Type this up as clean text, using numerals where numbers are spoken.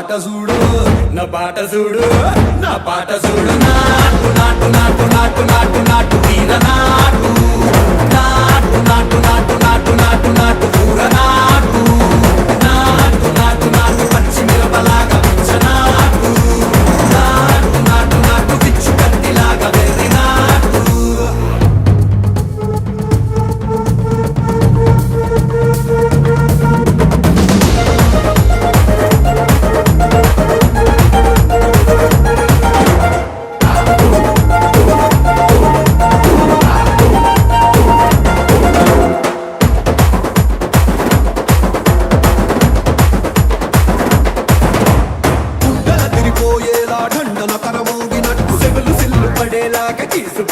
పాట చూడు నా పాట చూడు నా పాట చూడు నాటు నాటు నాటు నాటు నాటు నాటు తీర నాటు నాటు నాటు నాటు నాటు నాటు నాటు కూర నాటు నాటు నాటు నాటు పచ్చి మిరపలాగా పిచ్చ నాటు నాటు నాటు నాటు పిచ్చు కత్తిలాగా వెర్రి నాటు దండన కరమోగినట్టు సెవెలు సిల్లు పడేలాగా గీసు